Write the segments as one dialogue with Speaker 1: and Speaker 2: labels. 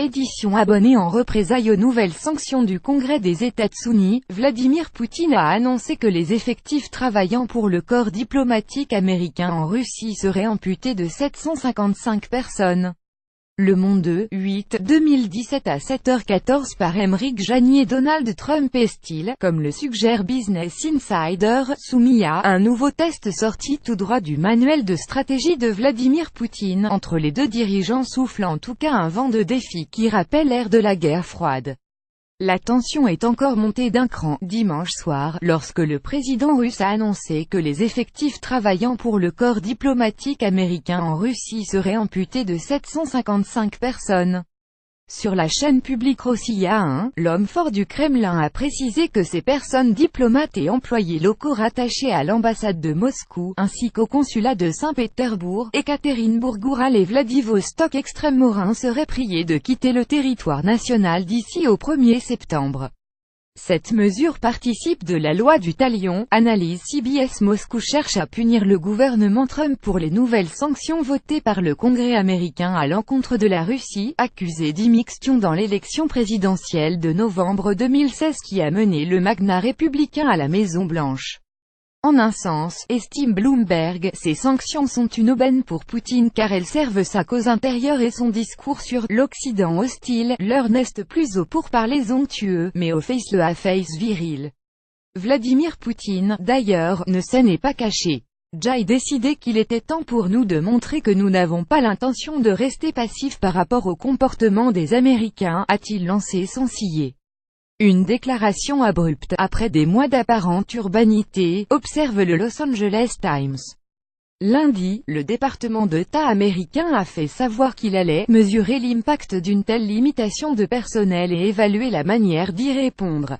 Speaker 1: Édition abonnée en représailles aux nouvelles sanctions du Congrès des États-Unis, Vladimir Poutine a annoncé que les effectifs travaillant pour le corps diplomatique américain en Russie seraient amputés de 755 personnes. Le Monde, 8/2017 à 7h14 par Émeric Jagnier. Donald Trump est-il, comme le suggère Business Insider, soumis à un nouveau test sorti tout droit du manuel de stratégie de Vladimir Poutine? Entre les deux dirigeants souffle en tout cas un vent de défi qui rappelle l'ère de la guerre froide. La tension est encore montée d'un cran, dimanche soir, lorsque le président russe a annoncé que les effectifs travaillant pour le corps diplomatique américain en Russie seraient amputés de 755 personnes. Sur la chaîne publique Rossiya 1, l'homme fort du Kremlin a précisé que ces personnes diplomates et employés locaux rattachés à l'ambassade de Moscou, ainsi qu'au consulat de Saint-Pétersbourg, Ekaterinbourg, Oural et Vladivostok Extrême-Morin seraient priés de quitter le territoire national d'ici au 1er septembre. Cette mesure participe de la loi du talion, analyse CBS. Moscou cherche à punir le gouvernement Trump pour les nouvelles sanctions votées par le Congrès américain à l'encontre de la Russie, accusée d'immixtion dans l'élection présidentielle de novembre 2016 qui a mené le magnat républicain à la Maison-Blanche. En un sens, estime Bloomberg, ces sanctions sont une aubaine pour Poutine car elles servent sa cause intérieure et son discours sur l'Occident hostile. L'heure n'est plus aux pourparlers onctueux, mais au face-à-face viril. Vladimir Poutine, d'ailleurs, ne s'en est pas caché. J'ai décidé qu'il était temps pour nous de montrer que nous n'avons pas l'intention de rester passifs par rapport au comportement des Américains, a-t-il lancé sans ciller. Une déclaration abrupte, après des mois d'apparente urbanité, observe le Los Angeles Times. Lundi, le département d'État américain a fait savoir qu'il allait mesurer l'impact d'une telle limitation de personnel et évaluer la manière d'y répondre.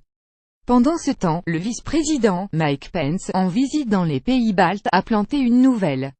Speaker 1: Pendant ce temps, le vice-président, Mike Pence, en visite dans les pays baltes, a planté une nouvelle